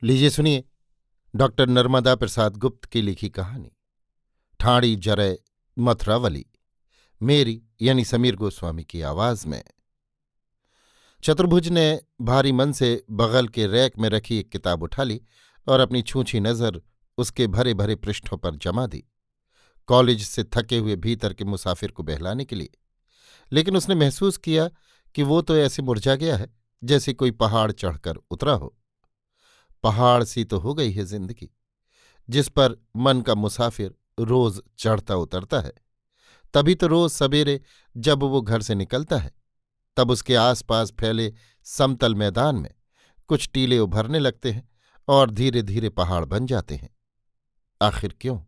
लीजिए सुनिए। डॉक्टर नर्मदा प्रसाद गुप्त की लिखी कहानी ठाड़ी जरै मथुरावली, मेरी यानी समीर गोस्वामी की आवाज में। चतुर्भुज ने भारी मन से बगल के रैक में रखी एक किताब उठा ली और अपनी छूछी नजर उसके भरे भरे पृष्ठों पर जमा दी, कॉलेज से थके हुए भीतर के मुसाफिर को बहलाने के लिए। लेकिन उसने महसूस किया कि वो तो ऐसे मुरझा गया है जैसे कोई पहाड़ चढ़कर उतरा हो। पहाड़ सी तो हो गई है जिंदगी, जिस पर मन का मुसाफिर रोज चढ़ता उतरता है। तभी तो रोज सवेरे जब वो घर से निकलता है, तब उसके आसपास फैले समतल मैदान में कुछ टीले उभरने लगते हैं और धीरे धीरे पहाड़ बन जाते हैं। आखिर क्यों?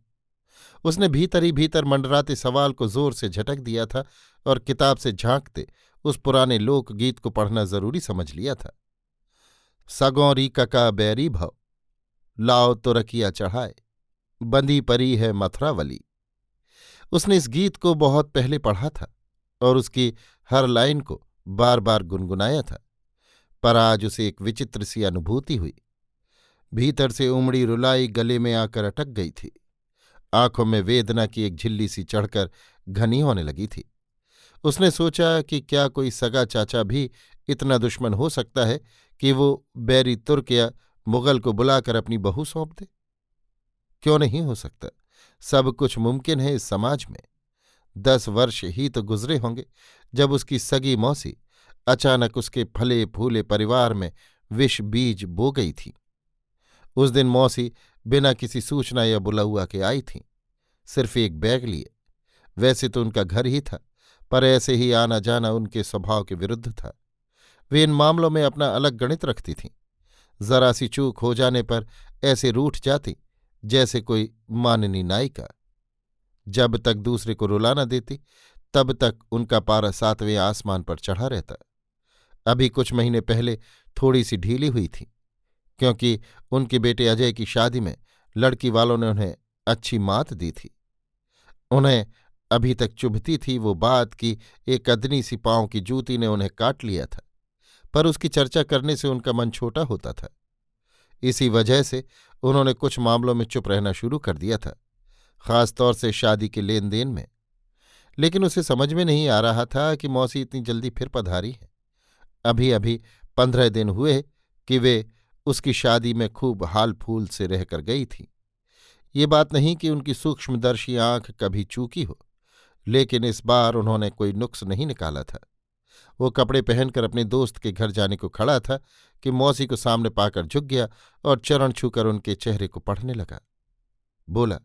उसने भीतर ही भीतर मंडराते सवाल को जोर से झटक दिया था और किताब से झांकते उस पुराने लोकगीत को पढ़ना जरूरी समझ लिया था। सगौरी कका बैरी भव, लाओ तो रकिया चढ़ाए, बंधी परी है मथुरावली। उसने इस गीत को बहुत पहले पढ़ा था और उसकी हर लाइन को बार बार गुनगुनाया था, पर आज उसे एक विचित्र सी अनुभूति हुई। भीतर से उमड़ी रुलाई गले में आकर अटक गई थी। आंखों में वेदना की एक झिल्ली सी चढ़कर घनी होने लगी थी। उसने सोचा कि क्या कोई सगा चाचा भी इतना दुश्मन हो सकता है कि वो बैरी तुर्क या मुगल को बुलाकर अपनी बहू सौंप दे? क्यों नहीं हो सकता? सब कुछ मुमकिन है इस समाज में। 10 वर्ष ही तो गुजरे होंगे जब उसकी सगी मौसी अचानक उसके फले फूले परिवार में विष बीज बो गई थी। उस दिन मौसी बिना किसी सूचना या बुलाहुआ के आई थीं, सिर्फ एक बैग लिए। वैसे तो उनका घर ही था, पर ऐसे ही आना जाना उनके स्वभाव के विरुद्ध था। वे इन मामलों में अपना अलग गणित रखती थीं। जरा सी चूक हो जाने पर ऐसे रूठ जाती जैसे कोई माननी नायिका। जब तक दूसरे को रुला न देती तब तक उनका पारा 7वें आसमान पर चढ़ा रहता। अभी कुछ महीने पहले थोड़ी सी ढीली हुई थी, क्योंकि उनके बेटे अजय की शादी में लड़की वालों ने उन्हें अच्छी मात दी थी। उन्हें अभी तक चुभती थी वो बात कि एक अदनी सी पांव की जूती ने उन्हें काट लिया था, पर उसकी चर्चा करने से उनका मन छोटा होता था। इसी वजह से उन्होंने कुछ मामलों में चुप रहना शुरू कर दिया था, खासतौर से शादी के लेन देन में। लेकिन उसे समझ में नहीं आ रहा था कि मौसी इतनी जल्दी फिर पधारी है। अभी अभी 15 दिन हुए कि वे उसकी शादी में खूब हाल फूल से रहकर गई थी। ये बात नहीं कि उनकी सूक्ष्मदर्शी आंख कभी चूकी हो, लेकिन इस बार उन्होंने कोई नुक्स नहीं निकाला था। वो कपड़े पहनकर अपने दोस्त के घर जाने को खड़ा था कि मौसी को सामने पाकर झुक गया और चरण छूकर उनके चेहरे को पढ़ने लगा। बोला,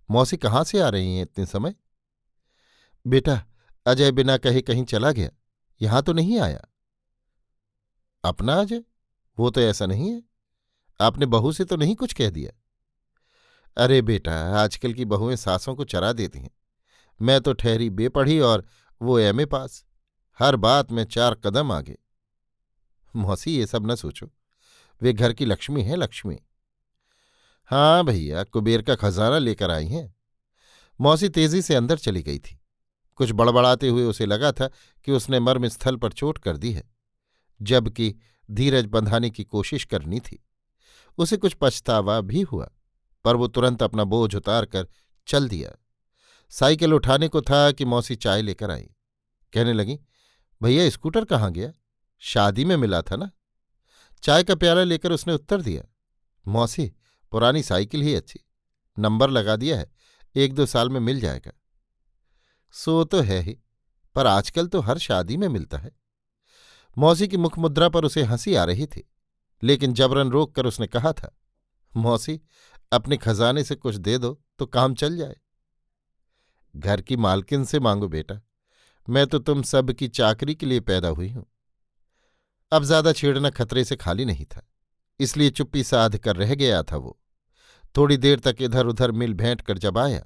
मौसी कहाँ से आ रही हैं इतने समय? बेटा, अजय बिना कहे कहीं चला गया, यहां तो नहीं आया। अपना अजय? वो तो ऐसा नहीं है। आपने बहू से तो नहीं कुछ कह दिया? अरे बेटा, आजकल की बहुएं सासों को चरा देती हैं। मैं तो ठहरी बेपढ़ी और वो एमए पास, हर बात में 4 कदम आगे। मौसी, ये सब न सोचो, वे घर की लक्ष्मी है, लक्ष्मी। हाँ भैया, कुबेर का खजाना लेकर आई हैं। मौसी तेजी से अंदर चली गई थी। कुछ बड़बड़ाते हुए उसे लगा था कि उसने मर्म स्थल पर चोट कर दी है, जबकि धीरज बंधाने की कोशिश करनी थी। उसे कुछ पछतावा भी हुआ, पर वो तुरंत अपना बोझ उतार कर चल दिया। साइकिल उठाने को था कि मौसी चाय लेकर आई। कहने लगी, भैया स्कूटर कहाँ गया? शादी में मिला था ना। चाय का प्याला लेकर उसने उत्तर दिया, मौसी, पुरानी साइकिल ही अच्छी, नंबर लगा दिया है, 1-2 साल में मिल जाएगा। सो तो है ही, पर आजकल तो हर शादी में मिलता है। मौसी की मुखमुद्रा पर उसे हंसी आ रही थी, लेकिन जबरन रोक कर उसने कहा था, मौसी, अपने खजाने से कुछ दे दो तो काम चल जाए। घर की मालकिन से मांगो बेटा, मैं तो तुम सब की चाकरी के लिए पैदा हुई हूं। अब ज्यादा छेड़ना खतरे से खाली नहीं था, इसलिए चुप्पी साध कर रह गया था वो। थोड़ी देर तक इधर उधर मिल भेंट कर जब आया,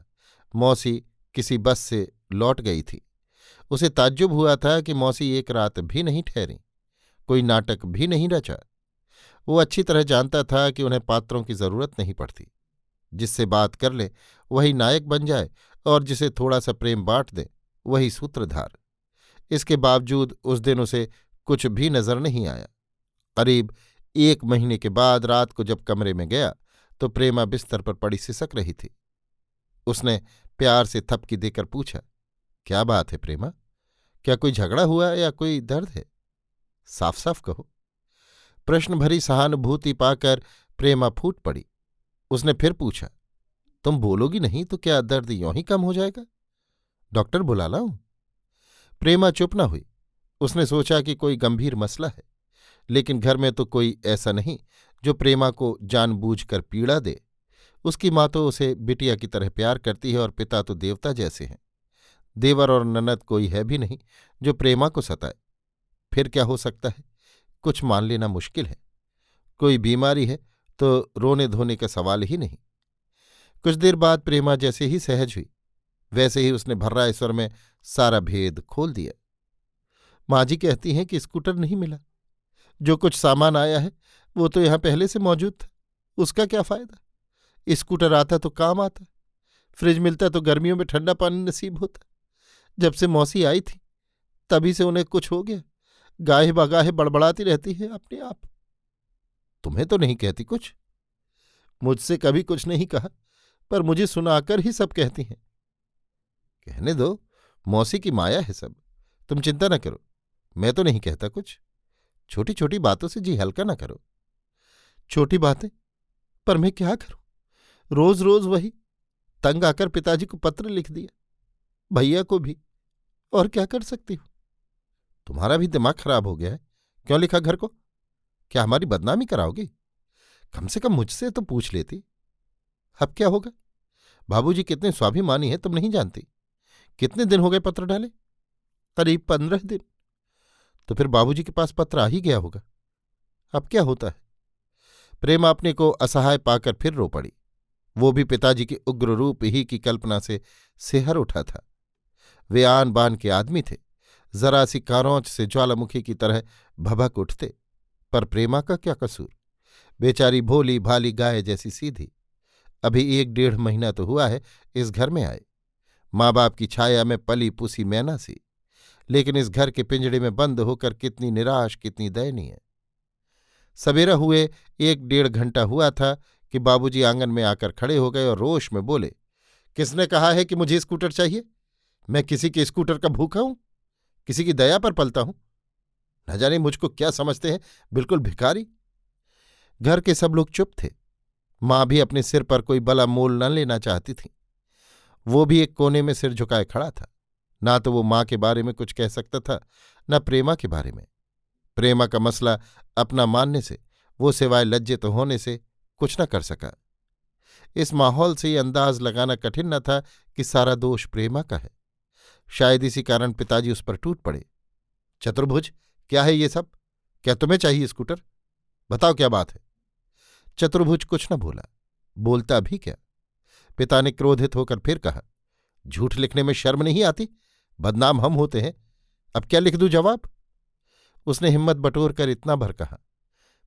मौसी किसी बस से लौट गई थी। उसे ताज्जुब हुआ था कि मौसी एक रात भी नहीं ठहरी, कोई नाटक भी नहीं रचा। वो अच्छी तरह जानता था कि उन्हें पात्रों की जरूरत नहीं पड़ती। जिससे बात कर ले वही नायक बन जाए और जिसे थोड़ा सा प्रेम बांट दे वही सूत्रधार। इसके बावजूद उस दिन उसे कुछ भी नजर नहीं आया। करीब 1 महीने के बाद रात को जब कमरे में गया तो प्रेमा बिस्तर पर पड़ी सिसक रही थी। उसने प्यार से थपकी देकर पूछा, क्या बात है प्रेमा? क्या कोई झगड़ा हुआ या कोई दर्द है? साफ साफ कहो। प्रश्न भरी सहानुभूति पाकर प्रेमा फूट पड़ी। उसने फिर पूछा, तुम बोलोगी नहीं तो क्या दर्द यों ही कम हो जाएगा? डॉक्टर बुला लाऊं? प्रेमा चुप न हुई। उसने सोचा कि कोई गंभीर मसला है, लेकिन घर में तो कोई ऐसा नहीं जो प्रेमा को जानबूझकर पीड़ा दे। उसकी माँ तो उसे बिटिया की तरह प्यार करती है और पिता तो देवता जैसे हैं। देवर और ननद कोई है भी नहीं जो प्रेमा को सताए। फिर क्या हो सकता है? कुछ मान लेना मुश्किल है। कोई बीमारी है तो रोने धोने का सवाल ही नहीं। कुछ देर बाद प्रेमा जैसे ही सहज हुई वैसे ही उसने भर्राए स्वर में सारा भेद खोल दिया। माँ जी कहती हैं कि स्कूटर नहीं मिला। जो कुछ सामान आया है वो तो यहां पहले से मौजूद था। उसका क्या फायदा? स्कूटर आता तो काम आता, फ्रिज मिलता तो गर्मियों में ठंडा पानी नसीब होता। जब से मौसी आई थी तभी से उन्हें कुछ हो गया। गाहे बगाहे बड़बड़ाती रहती है अपने आप। तुम्हें तो नहीं कहती कुछ? मुझसे कभी कुछ नहीं कहा, पर मुझे सुनाकर ही सब कहती हैं। कहने दो, मौसी की माया है सब। तुम चिंता न करो, मैं तो नहीं कहता कुछ। छोटी छोटी बातों से जी हल्का न करो। छोटी बातें? पर मैं क्या करूं? रोज रोज वही। तंग आकर पिताजी को पत्र लिख दिया, भैया को भी। और क्या कर सकती हूं? तुम्हारा भी दिमाग खराब हो गया है। क्यों लिखा घर को? क्या हमारी बदनामी कराओगी? कम से कम मुझसे तो पूछ लेती। अब क्या होगा? बाबूजी कितने स्वाभिमानी हैं तुम नहीं जानती। कितने दिन हो गए पत्र डाले? करीब 15 दिन। तो फिर बाबूजी के पास पत्र आ ही गया होगा। अब क्या होता है? प्रेमा अपने को असहाय पाकर फिर रो पड़ी। वो भी पिताजी के उग्र रूप ही की कल्पना से सिहर उठा था। वे आन बान के आदमी थे, जरा सी कारोंच से ज्वालामुखी की तरह भभक उठते। पर प्रेमा का क्या कसूर? बेचारी भोली भाली गाय जैसी सीधी। अभी 1 डेढ़ महीना तो हुआ है इस घर में आए। माँ बाप की छाया में पली पुसी मैना सी, लेकिन इस घर के पिंजड़े में बंद होकर कितनी निराश, कितनी दयनीय। सवेरा हुए 1 डेढ़ घंटा हुआ था कि बाबूजी आंगन में आकर खड़े हो गए और रोष में बोले, किसने कहा है कि मुझे स्कूटर चाहिए? मैं किसी के स्कूटर का भूखा हूं? किसी की दया पर पलता हूं? न जाने मुझको क्या समझते हैं, बिल्कुल भिखारी। घर के सब लोग चुप थे। माँ भी अपने सिर पर कोई बला मोल न लेना चाहती थी। वो भी एक कोने में सिर झुकाए खड़ा था। ना तो वो माँ के बारे में कुछ कह सकता था, न प्रेमा के बारे में। प्रेमा का मसला अपना मानने से, वो सिवाय लज्जित होने से कुछ न कर सका। इस माहौल से ये अंदाज लगाना कठिन न था कि सारा दोष प्रेमा का है। शायद इसी कारण पिताजी उस पर टूट पड़े। चतुर्भुज, क्या है ये सब? क्या तुम्हें चाहिए स्कूटर? बताओ क्या बात है? चतुर्भुज कुछ न बोला। बोलता भी क्या? पिता ने क्रोधित होकर फिर कहा, झूठ लिखने में शर्म नहीं आती? बदनाम हम होते हैं। अब क्या लिख दूं जवाब? उसने हिम्मत बटोर कर इतना भर कहा,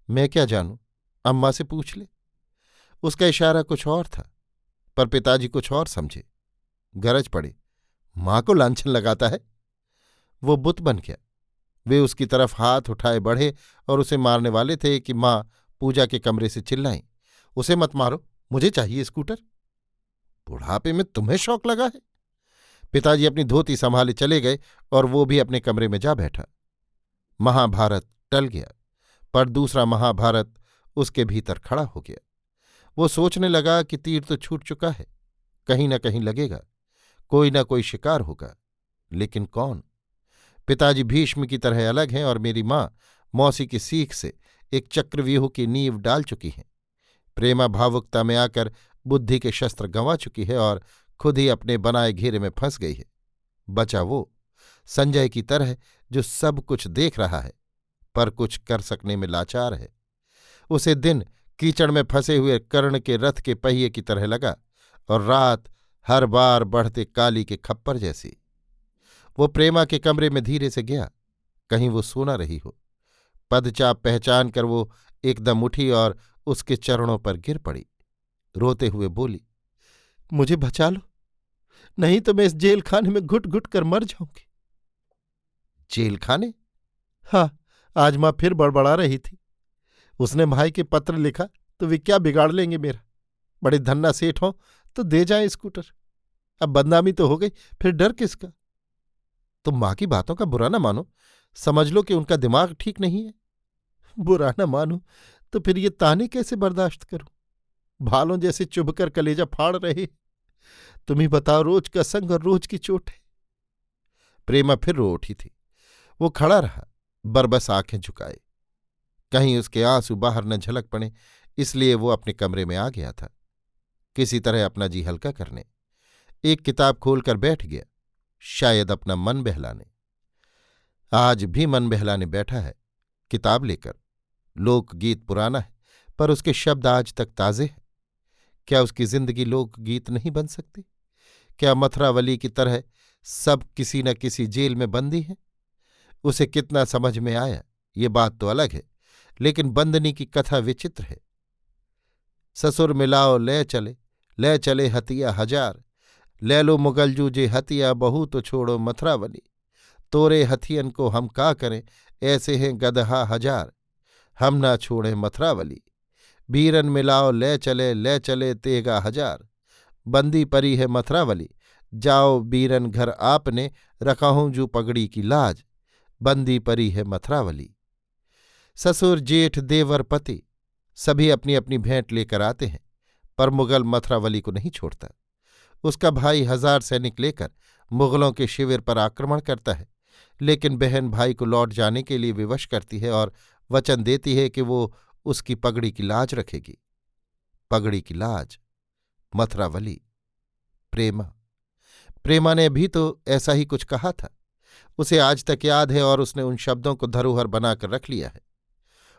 मैं क्या जानूं, अम्मा से पूछ ले। उसका इशारा कुछ और था, पर पिताजी कुछ और समझे। गरज पड़े, मां को लांछन लगाता है? वो बुत बन गया। वे उसकी तरफ हाथ उठाए बढ़े और उसे मारने वाले थे कि मां पूजा के कमरे से चिल्लाई, उसे मत मारो, मुझे चाहिए स्कूटर। बुढ़ापे में तुम्हें शौक लगा है? पिताजी अपनी धोती संभाले चले गए और वो भी अपने कमरे में जा बैठा। महाभारत टल गया, पर दूसरा महाभारत उसके भीतर खड़ा हो गया। वो सोचने लगा कि तीर तो छूट चुका है, कहीं न कहीं लगेगा, कोई न कोई शिकार होगा, लेकिन कौन? पिताजी भीष्म की तरह अलग हैं और मेरी माँ मौसी की सीख से एक चक्रव्यूह की नींव डाल चुकी हैं। प्रेमा भावुकता में आकर बुद्धि के शस्त्र गंवा चुकी है और खुद ही अपने बनाए घेरे में फंस गई है। बचा वो संजय की तरह जो सब कुछ देख रहा है पर कुछ कर सकने में लाचार है। उसे दिन कीचड़ में फंसे हुए कर्ण के रथ के पहिए की तरह लगा और रात हर बार बढ़ते काली के खप्पर जैसी। वो प्रेमा के कमरे में धीरे से गया, कहीं वो सो न रही हो। पदचाप पहचान कर वो एकदम उठी और उसके चरणों पर गिर पड़ी। रोते हुए बोली, मुझे बचा लो, नहीं तो मैं इस जेल खाने में घुट घुट कर मर जाऊंगी। जेल खाने? हाँ, आज मां फिर बड़बड़ा रही थी। उसने भाई के पत्र लिखा तो वे क्या बिगाड़ लेंगे मेरा। बड़े धन्ना सेठ हों तो दे जाए स्कूटर। अब बदनामी तो हो गई, फिर डर किसका। तुम माँ की बातों का बुरा ना मानो, समझ लो कि उनका दिमाग ठीक नहीं है। बुरा ना मानो तो फिर ये ताने कैसे बर्दाश्त करूं। भालों जैसे चुभकर कलेजा फाड़ रहे। तुम ही बताओ, रोज का संग और रोज की चोट है। प्रेमा फिर रो उठी थी। वो खड़ा रहा, बरबस आंखें झुकाए। कहीं उसके आंसू बाहर न झलक पड़े, इसलिए वो अपने कमरे में आ गया था, किसी तरह अपना जी हल्का करने। एक किताब खोलकर बैठ गया, शायद अपना मन बहलाने। आज भी मन बहलाने बैठा है, किताब लेकर। लोकगीत पुराना है, पर उसके शब्द आज तक ताजे हैं। क्या उसकी जिंदगी लोकगीत नहीं बन सकती? क्या मथुरावली की तरह सब किसी न किसी जेल में बंदी हैं? उसे कितना समझ में आया ये बात तो अलग है, लेकिन बंदनी की कथा विचित्र है। ससुर मिलाओ ले चले हतिया हजार। ले लो मुगलजू जे हतिया, बहू तो छोड़ो मथुरावली। तोरे हथियन को हम का करें, ऐसे हैं गदहा हजार। हम ना छोड़ें मथुरावली। बीरन मिलाओ ले चले तेगा हजार। बंदी परी है मथुरावली, जाओ बीरन घर आपने। रखाहूं जू पगड़ी की लाज, बंदी परी है मथुरावली। ससुर जेठ देवर पति सभी अपनी अपनी भेंट लेकर आते हैं, पर मुगल मथुरावली को नहीं छोड़ता। उसका भाई 1000 सैनिक लेकर मुगलों के शिविर पर आक्रमण करता है, लेकिन बहन भाई को लौट जाने के लिए विवश करती है और वचन देती है कि वो उसकी पगड़ी की लाज रखेगी। पगड़ी की लाज, मथुरावली, प्रेमा ने भी तो ऐसा ही कुछ कहा था। उसे आज तक याद है और उसने उन शब्दों को धरोहर बनाकर रख लिया है।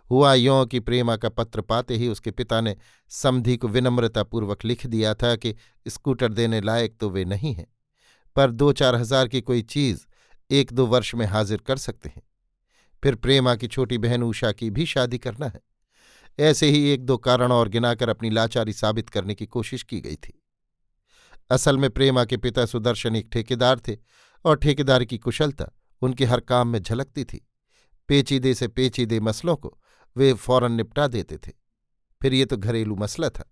हुआ यों कि प्रेमा का पत्र पाते ही उसके पिता ने समधी को विनम्रतापूर्वक लिख दिया था कि स्कूटर देने लायक तो वे नहीं हैं, पर 2-4 हजार की कोई चीज 1-2 वर्ष में हाजिर कर सकते हैं। फिर प्रेमा की छोटी बहन उषा की भी शादी करना है। ऐसे ही 1-2 कारण और गिनाकर अपनी लाचारी साबित करने की कोशिश की गई थी। असल में प्रेमा के पिता सुदर्शन एक ठेकेदार थे और ठेकेदार की कुशलता उनके हर काम में झलकती थी। पेचीदे से पेचीदे मसलों को वे फौरन निपटा देते थे। फिर ये तो घरेलू मसला था,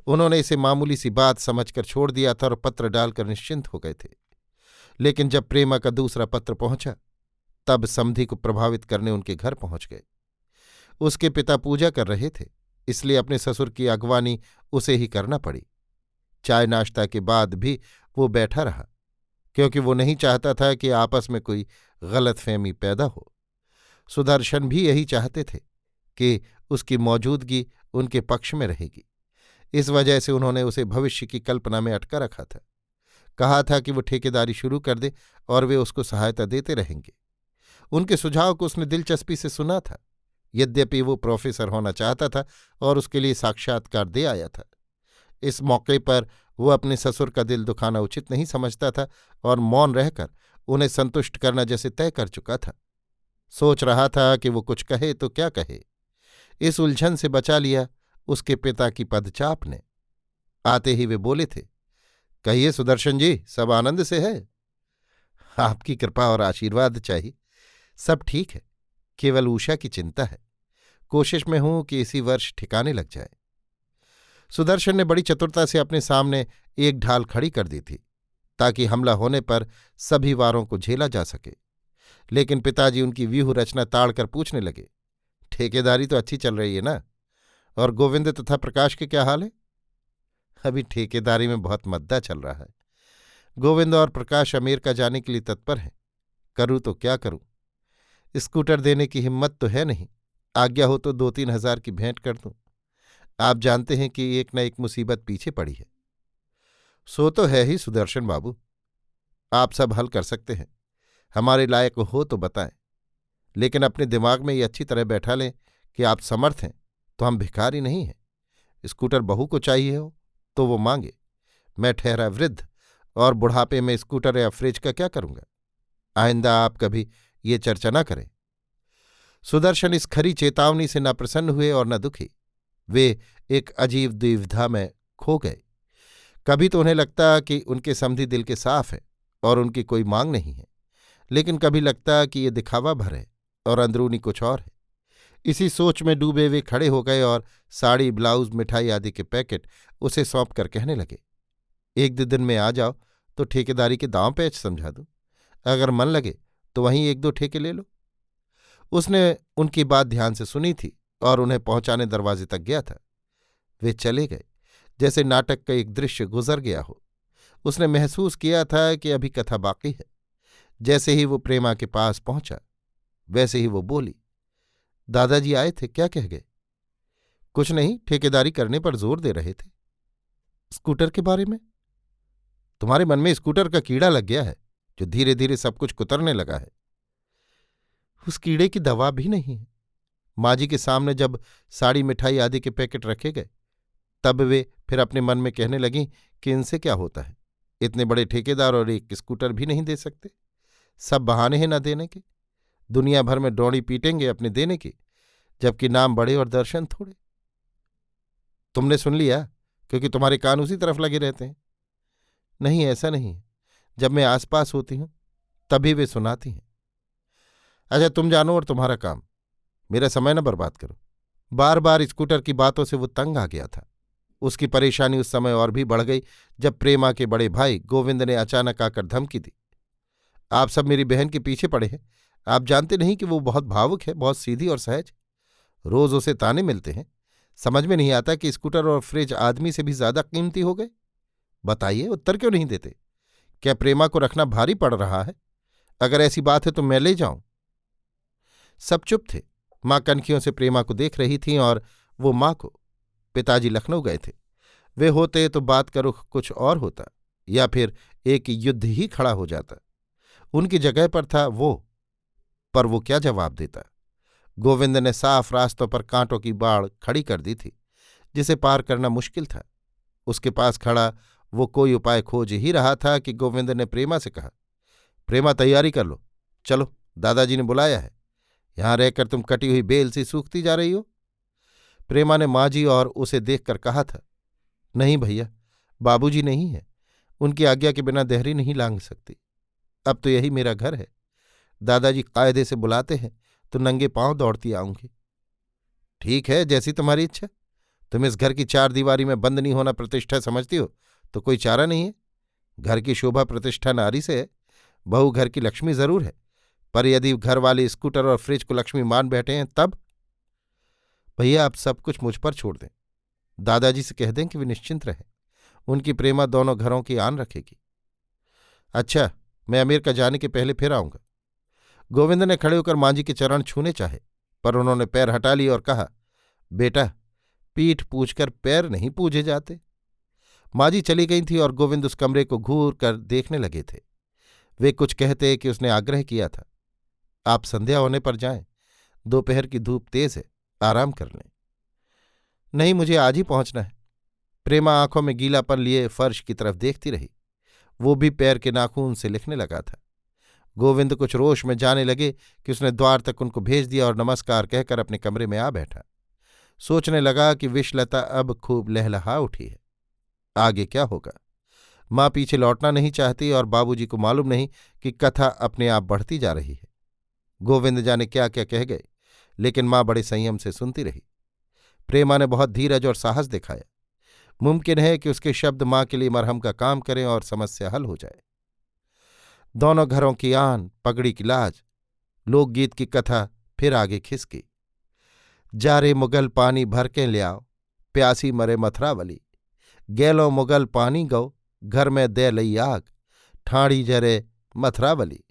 उन्होंने इसे मामूली सी बात समझकर छोड़ दिया था और पत्र डालकर निश्चिंत हो गए थे। लेकिन जब प्रेमा का दूसरा पत्र पहुंचा, तब समधी को प्रभावित करने उनके घर पहुंच गए। उसके पिता पूजा कर रहे थे, इसलिए अपने ससुर की अगवानी उसे ही करना पड़ी। चाय नाश्ता के बाद भी वो बैठा रहा, क्योंकि वो नहीं चाहता था कि आपस में कोई गलतफहमी पैदा हो। सुदर्शन भी यही चाहते थे कि उसकी मौजूदगी उनके पक्ष में रहेगी। इस वजह से उन्होंने उसे भविष्य की कल्पना में अटका रखा था। कहा था कि वो ठेकेदारी शुरू कर दे और वे उसको सहायता देते रहेंगे। उनके सुझाव को उसने दिलचस्पी से सुना था, यद्यपि वो प्रोफेसर होना चाहता था और उसके लिए साक्षात्कार दे आया था। इस मौके पर वो अपने ससुर का दिल दुखाना उचित नहीं समझता था और मौन रहकर उन्हें संतुष्ट करना जैसे तय कर चुका था। सोच रहा था कि वो कुछ कहे तो क्या कहे। इस उलझन से बचा लिया उसके पिता की पदचाप ने। आते ही वे बोले थे, कहिए सुदर्शन जी, सब आनंद से है? आपकी कृपा और आशीर्वाद चाहिए। सब ठीक है, केवल उषा की चिंता है। कोशिश में हूं कि इसी वर्ष ठिकाने लग जाए। सुदर्शन ने बड़ी चतुरता से अपने सामने एक ढाल खड़ी कर दी थी, ताकि हमला होने पर सभी वारों को झेला जा सके। लेकिन पिताजी उनकी व्यूह रचना ताड़कर पूछने लगे, ठेकेदारी तो अच्छी चल रही है ना? और गोविंद तथा प्रकाश के क्या हाल है? अभी ठेकेदारी में बहुत मद्दा चल रहा है। गोविंद और प्रकाश अमेरिका जाने के लिए तत्पर हैं। करूँ तो क्या करूँ? स्कूटर देने की हिम्मत तो है नहीं। आज्ञा हो तो 2-3 हजार की भेंट कर दूं। आप जानते हैं कि एक न एक मुसीबत पीछे पड़ी है। सो तो है ही सुदर्शन बाबू, आप सब हल कर सकते हैं। हमारे लायक हो तो बताएं, लेकिन अपने दिमाग में ये अच्छी तरह बैठा लें कि आप समर्थ हैं तो हम भिखारी नहीं हैं। स्कूटर बहू को चाहिए हो तो वो मांगे। मैं ठहरा वृद्ध और बुढ़ापे में स्कूटर या फ्रिज का क्या करूंगा? आइंदा आप कभी ये चर्चा न करें। सुदर्शन इस खरी चेतावनी से न प्रसन्न हुए और न दुखी। वे एक अजीब द्विविधा में खो गए। कभी तो उन्हें लगता कि उनके समधी दिल के साफ हैं और उनकी कोई मांग नहीं है, लेकिन कभी लगता कि ये दिखावा भर है और अंदरूनी कुछ और है। इसी सोच में डूबे वे खड़े हो गए और साड़ी, ब्लाउज, मिठाई आदि के पैकेट उसे सौंप कर कहने लगे, 1-2 दिन में आ जाओ तो ठेकेदारी के दांव पेच समझा दूं। अगर मन लगे तो वहीं 1-2 ठेके ले लो। उसने उनकी बात ध्यान से सुनी थी और उन्हें पहुंचाने दरवाजे तक गया था। वे चले गए जैसे नाटक का एक दृश्य गुजर गया हो। उसने महसूस किया था कि अभी कथा बाकी है। जैसे ही वो प्रेमा के पास पहुंचा वैसे ही वो बोली, दादाजी आए थे, क्या कह गए? कुछ नहीं, ठेकेदारी करने पर जोर दे रहे थे। स्कूटर के बारे में? तुम्हारे मन में स्कूटर का कीड़ा लग गया है जो धीरे धीरे सब कुछ कुतरने लगा है। उस कीड़े की दवा भी नहीं है। माँ जी के सामने जब साड़ी, मिठाई आदि के पैकेट रखे गए तब वे फिर अपने मन में कहने लगीं कि इनसे क्या होता है, इतने बड़े ठेकेदार और एक स्कूटर भी नहीं दे सकते। सब बहाने हैं न देने के। दुनिया भर में डौड़ी पीटेंगे अपने देने की, जबकि नाम बड़े और दर्शन थोड़े। तुमने सुन लिया क्योंकि तुम्हारे कान उसी तरफ लगे रहते हैं। नहीं, ऐसा नहीं है। जब मैं आसपास होती हूं तभी वे सुनाती हैं। अच्छा, तुम जानो और तुम्हारा काम, मेरा समय न बर्बाद करो। बार बार स्कूटर की बातों से वो तंग आ गया था। उसकी परेशानी उस समय और भी बढ़ गई जब प्रेमा के बड़े भाई गोविंद ने अचानक आकर धमकी दी, आप सब मेरी बहन के पीछे पड़े हैं। आप जानते नहीं कि वो बहुत भावुक है, बहुत सीधी और सहज। रोज उसे ताने मिलते हैं। समझ में नहीं आता कि स्कूटर और फ्रिज आदमी से भी ज्यादा कीमती हो गए। बताइए, उत्तर क्यों नहीं देते? क्या प्रेमा को रखना भारी पड़ रहा है? अगर ऐसी बात है तो मैं ले जाऊं। सब चुप थे। माँ कनखियों से प्रेमा को देख रही थीं और वो माँ को। पिताजी लखनऊ गए थे। वे होते तो बात का रुख कुछ और होता, या फिर एक युद्ध ही खड़ा हो जाता। उनकी जगह पर था वो, पर वो क्या जवाब देता? गोविंद ने साफ रास्तों पर कांटों की बाड़ खड़ी कर दी थी, जिसे पार करना मुश्किल था। उसके पास खड़ा वो कोई उपाय खोज ही रहा था कि गोविंद ने प्रेमा से कहा, प्रेमा, तैयारी कर लो, चलो, दादाजी ने बुलाया है। यहां रहकर तुम कटी हुई बेल सी सूखती जा रही हो। प्रेमा ने माँ जी और उसे देखकर कहा था, नहीं भैया, बाबूजी नहीं है, उनकी आज्ञा के बिना देहरी नहीं लांघ सकती। अब तो यही मेरा घर है। दादाजी कायदे से बुलाते हैं तो नंगे पांव दौड़ती आऊंगी। ठीक है, जैसी तुम्हारी इच्छा। तुम इस घर की 4 दीवारी में बंद नहीं होना प्रतिष्ठा समझती हो तो कोई चारा नहीं है। घर की शोभा प्रतिष्ठा नारी से है। बहू घर की लक्ष्मी जरूर है, पर यदि घर वाले स्कूटर और फ्रिज को लक्ष्मी मान बैठे हैं तब? भैया, आप सब कुछ मुझ पर छोड़ दें। दादाजी से कह दें कि वे निश्चिंत रहें। उनकी प्रेमा दोनों घरों की आन रखेगी। अच्छा, मैं अमेरिका जाने के पहले फिर आऊंगा। गोविंद ने खड़े होकर माँ जी के चरण छूने चाहे, पर उन्होंने पैर हटा लिए और कहा, बेटा, पीठ पूछकर पैर नहीं पूजे जाते। माँ जी चली गई थी और गोविंद उस कमरे को घूर कर देखने लगे थे। वे कुछ कहते कि उसने आग्रह किया था, आप संध्या होने पर जाएं, दोपहर की धूप तेज है, आराम कर लें। नहीं, मुझे आज ही पहुंचना है। प्रेमा आंखों में गीलापन लिए फर्श की तरफ देखती रही। वो भी पैर के नाखून से लिखने लगा था। गोविंद कुछ रोष में जाने लगे कि उसने द्वार तक उनको भेज दिया और नमस्कार कहकर अपने कमरे में आ बैठा। सोचने लगा कि विषलता अब खूब लहलहा उठी है। आगे क्या होगा? माँ पीछे लौटना नहीं चाहती और बाबूजी को मालूम नहीं कि कथा अपने आप बढ़ती जा रही है। गोविंद जाने क्या क्या कह गए, लेकिन माँ बड़े संयम से सुनती रही। प्रेमा ने बहुत धीरज और साहस दिखाया। मुमकिन है कि उसके शब्द माँ के लिए मरहम का काम करें और समस्या हल हो जाए। दोनों घरों की आन, पगड़ी की लाज, लोकगीत की कथा फिर आगे खिसकी। जारे मुगल पानी भर के ले आओ, प्यासी मरे मथुरावली। गैलो मुगल पानी गौ, घर में दे लई आग, ठाड़ी जरे मथुरावली।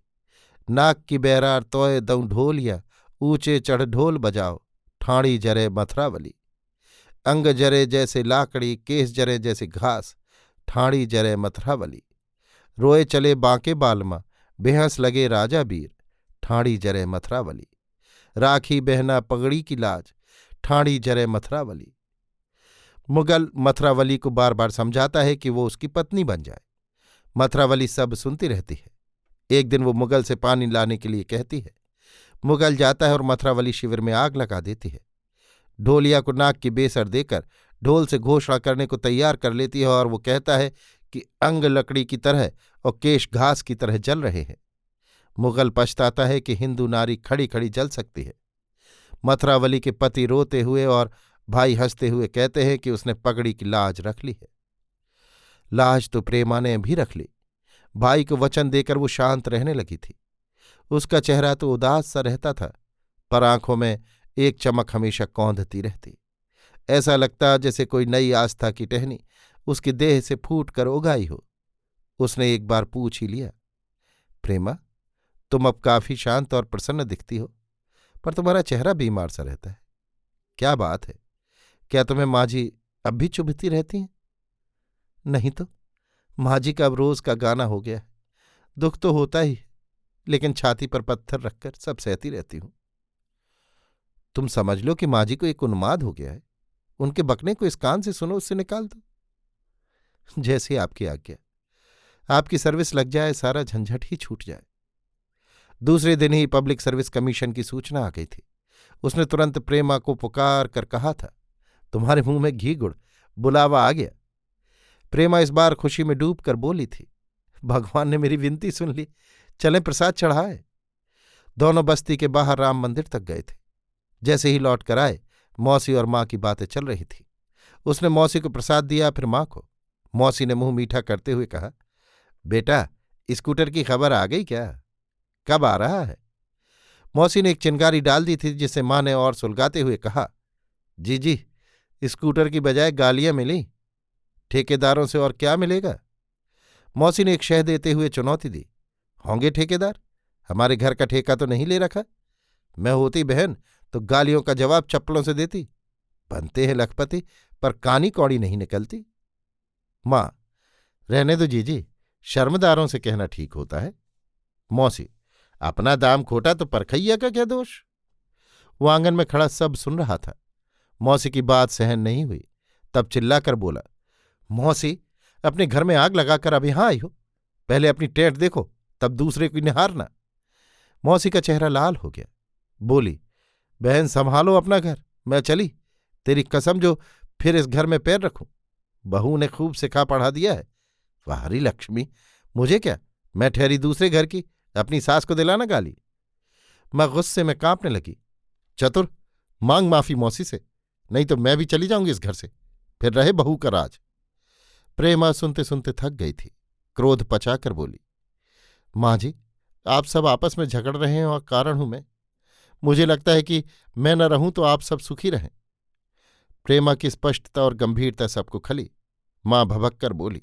नाक की बैरार तोय दऊं ढोलिया, ऊंचे चढ़ ढोल बजाओ, ठाड़ी जरे मथुरावली। अंग जरे जैसे लाकड़ी, केस जरे जैसे घास, ठाड़ी जरे मथुरावली। रोए चले बांके बालमा, बेहंस लगे राजा बीर, ठाड़ी जरे मथुरावली। राखी बहना पगड़ी की लाज, ठाड़ी जरे मथुरावली। मुगल मथुरावली को बार बार समझाता है कि वो उसकी पत्नी बन जाए। मथुरावली सब सुनती रहती है। एक दिन वो मुगल से पानी लाने के लिए कहती है। मुगल जाता है और मथुरावली शिविर में आग लगा देती है। ढोलिया को नाक की बेसर देकर ढोल से घोषणा करने को तैयार कर लेती है और वो कहता है कि अंग लकड़ी की तरह और केश घास की तरह जल रहे हैं। मुगल पछताता है कि हिंदू नारी खड़ी खड़ी जल सकती है। मथुरावली के पति रोते हुए और भाई हंसते हुए कहते हैं कि उसने पगड़ी की लाज रख ली है। लाज तो प्रेमा ने भी रख ली। भाई को वचन देकर वो शांत रहने लगी थी। उसका चेहरा तो उदास सा रहता था, पर आंखों में एक चमक हमेशा कौंधती रहती। ऐसा लगता जैसे कोई नई आस्था की टहनी उसकी देह से फूट कर उगाई हो। उसने एक बार पूछ ही लिया, प्रेमा, तुम अब काफी शांत और प्रसन्न दिखती हो, पर तुम्हारा चेहरा बीमार सा रहता है। क्या बात है? क्या तुम्हें माँझी अब भी चुभती रहती हैं? नहीं तो, माँझी का अब रोज का गाना हो गया है। दुख तो होता ही है, लेकिन छाती पर पत्थर रखकर सब सहती रहती हूं। तुम समझ लो कि माँझी को एक उन्माद हो गया है। उनके बकने को इस कान से सुनो, उससे निकाल दो। जैसी आपकी आज्ञा। आपकी सर्विस लग जाए, सारा झंझट ही छूट जाए। दूसरे दिन ही पब्लिक सर्विस कमीशन की सूचना आ गई थी। उसने तुरंत प्रेमा को पुकार कर कहा था, तुम्हारे मुंह में घी गुड़, बुलावा आ गया। प्रेमा इस बार खुशी में डूब कर बोली थी, भगवान ने मेरी विनती सुन ली, चलें प्रसाद चढ़ाए। दोनों बस्ती के बाहर राम मंदिर तक गए थे। जैसे ही लौट कर आए, मौसी और माँ की बातें चल रही थी। उसने मौसी को प्रसाद दिया, फिर माँ को। मौसी ने मुंह मीठा करते हुए कहा, बेटा, स्कूटर की खबर आ गई क्या? कब आ रहा है? मौसी ने एक चिंगारी डाल दी थी, जिसे माँ ने और सुलगाते हुए कहा, जी, स्कूटर की बजाय गालियां मिली। ठेकेदारों से और क्या मिलेगा? मौसी ने एक शह देते हुए चुनौती दी, होंगे ठेकेदार? हमारे घर का ठेका तो नहीं ले रखा। मैं होती बहन तो गालियों का जवाब चप्पलों से देती। बनते हैं लखपति, पर कानी कौड़ी नहीं निकलती। माँ, रहने दो जीजी, शर्मदारों से कहना ठीक होता है। मौसी, अपना दाम खोटा तो परखैया का क्या दोष? वो आंगन में खड़ा सब सुन रहा था। मौसी की बात सहन नहीं हुई, तब चिल्लाकर बोला, मौसी, अपने घर में आग लगाकर अब यहां आई हो? पहले अपनी टेट देखो, तब दूसरे को निहारना। मौसी का चेहरा लाल हो गया। बोली, बहन संभालो अपना घर, मैं चली। तेरी कसम जो फिर इस घर में पैर रखूं। बहू ने खूब सिखा पढ़ा दिया है। वाहरी लक्ष्मी, मुझे क्या, मैं ठहरी दूसरे घर की, अपनी सास को दिलाना गाली। मैं गुस्से में कांपने लगी। चतुर, मांग माफी मौसी से, नहीं तो मैं भी चली जाऊंगी इस घर से, फिर रहे बहू का राज। प्रेमा सुनते सुनते थक गई थी। क्रोध पचाकर बोली, माँ जी, आप सब आपस में झगड़ रहे हैं और कारण हूं मैं। मुझे लगता है कि मैं न रहूं तो आप सब सुखी रहें। प्रेमा की स्पष्टता और गंभीरता सबको खली। माँ भभक कर बोली,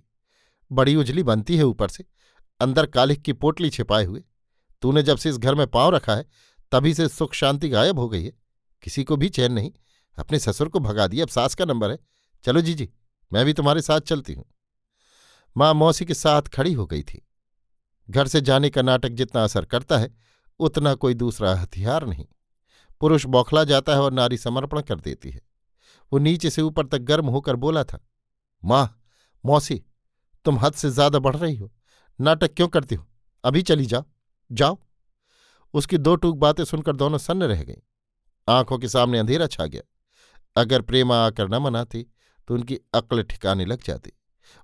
बड़ी उजली बनती है ऊपर से, अंदर कालिख की पोटली छिपाए हुए। तूने जब से इस घर में पांव रखा है, तभी से सुख शांति गायब हो गई है। किसी को भी चैन नहीं। अपने ससुर को भगा दिया, अब सास का नंबर है। चलो जीजी, मैं भी तुम्हारे साथ चलती हूं। माँ मौसी के साथ खड़ी हो गई थी। घर से जाने का नाटक जितना असर करता है, उतना कोई दूसरा हथियार नहीं। पुरुष बौखला जाता है और नारी समर्पण कर देती है। वो नीचे से ऊपर तक गर्म होकर बोला था, माँ, मौसी, तुम हद से ज्यादा बढ़ रही हो। नाटक क्यों करती हो? अभी चली जाओ, जाओ। उसकी दो टूक बातें सुनकर दोनों सन्न रह गईं। आंखों के सामने अंधेरा छा गया। अगर प्रेमा आकर न मनाती तो उनकी अक्ल ठिकाने लग जाती।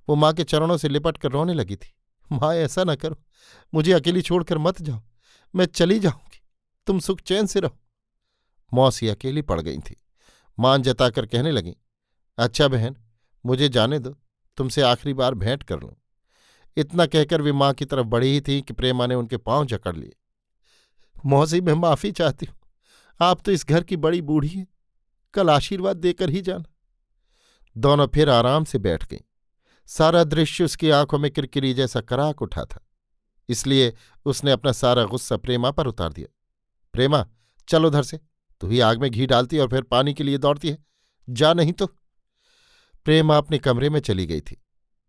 वो माँ के चरणों से लिपट कर रोने लगी थी। माँ, ऐसा न करो, मुझे अकेली छोड़कर मत जाओ, मैं चली जाऊंगी, तुम सुख चैन से रहो। मौसी अकेली पड़ गई थी। मान जताकर कहने लगी, अच्छा बहन, मुझे जाने दो, तुमसे आखिरी बार भेंट कर लूं। इतना कहकर वे माँ की तरफ बढ़ी ही थी कि प्रेमा ने उनके पांव जकड़ लिए। मौसी, मैं माफी चाहती हूं, आप तो इस घर की बड़ी बूढ़ी हैं, कल आशीर्वाद देकर ही जाना। दोनों फिर आराम से बैठ गईं। सारा दृश्य उसकी आंखों में किरकिरी जैसा कराक उठा था, इसलिए उसने अपना सारा गुस्सा प्रेमा पर उतार दिया। प्रेमा, चल उधर से, तू ही आग में घी डालती और फिर पानी के लिए दौड़ती है, जा नहीं तो। प्रेमा अपने कमरे में चली गई थी।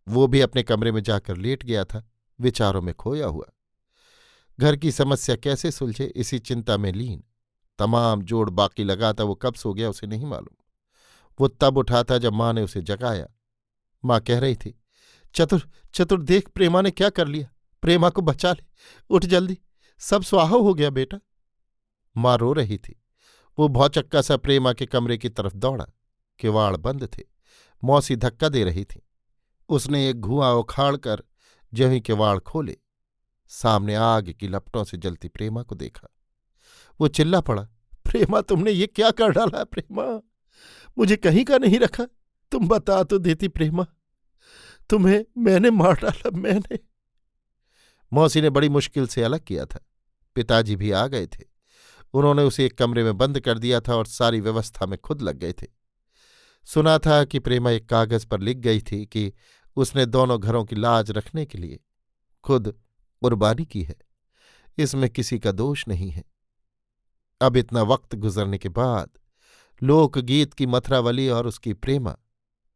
वो भी अपने कमरे में जाकर लेट गया था, विचारों में खोया हुआ। घर की समस्या कैसे सुलझे, इसी चिंता में लीन। तमाम जोड़ बाकी लगा था, वो कब सो गया उसे नहीं मालूम। वो तब उठा था जब माँ ने उसे जगाया। माँ कह रही थी, चतुर चतुर, देख प्रेमा ने क्या कर लिया, प्रेमा को बचा ले, उठ जल्दी, सब स्वाहा हो गया बेटा। माँ रो रही थी। वो भौचक्का सा प्रेमा के कमरे की तरफ दौड़ा। किवाड़ बंद थे। मौसी धक्का दे रही थी। उसने एक धुआं उखाड़कर ज्यों ही किवाड़ खोले, सामने आग की लपटों से जलती प्रेमा को देखा। वो चिल्ला पड़ा, प्रेमा, तुमने ये क्या कर डाला प्रेमा? मुझे कहीं का नहीं रखा। तुम बता तो देती प्रेमा। तुम्हें मैंने मार डाला, मैंने। मौसी ने बड़ी मुश्किल से अलग किया था। पिताजी भी आ गए थे। उन्होंने उसे एक कमरे में बंद कर दिया था और सारी व्यवस्था में खुद लग गए थे। सुना था कि प्रेमा एक कागज पर लिख गई थी कि उसने दोनों घरों की लाज रखने के लिए खुद कुर्बानी की है। इसमें किसी का दोष नहीं है। अब इतना वक्त गुजरने के बाद लोकगीत की मथुरावली और उसकी प्रेमा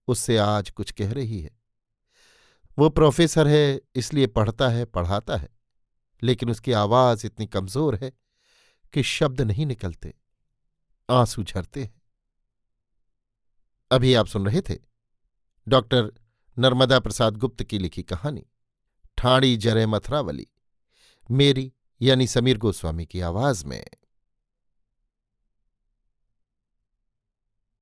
उससे आज कुछ कह रही है। वो प्रोफेसर है, इसलिए पढ़ता है, पढ़ाता है, लेकिन उसकी आवाज इतनी कमजोर है कि शब्द नहीं निकलते, आंसू झरते हैं। अभी आप सुन रहे थे डॉक्टर नर्मदा प्रसाद गुप्त की लिखी कहानी ठाणी जरे मथुरावली, मेरी यानी समीर गोस्वामी की आवाज में।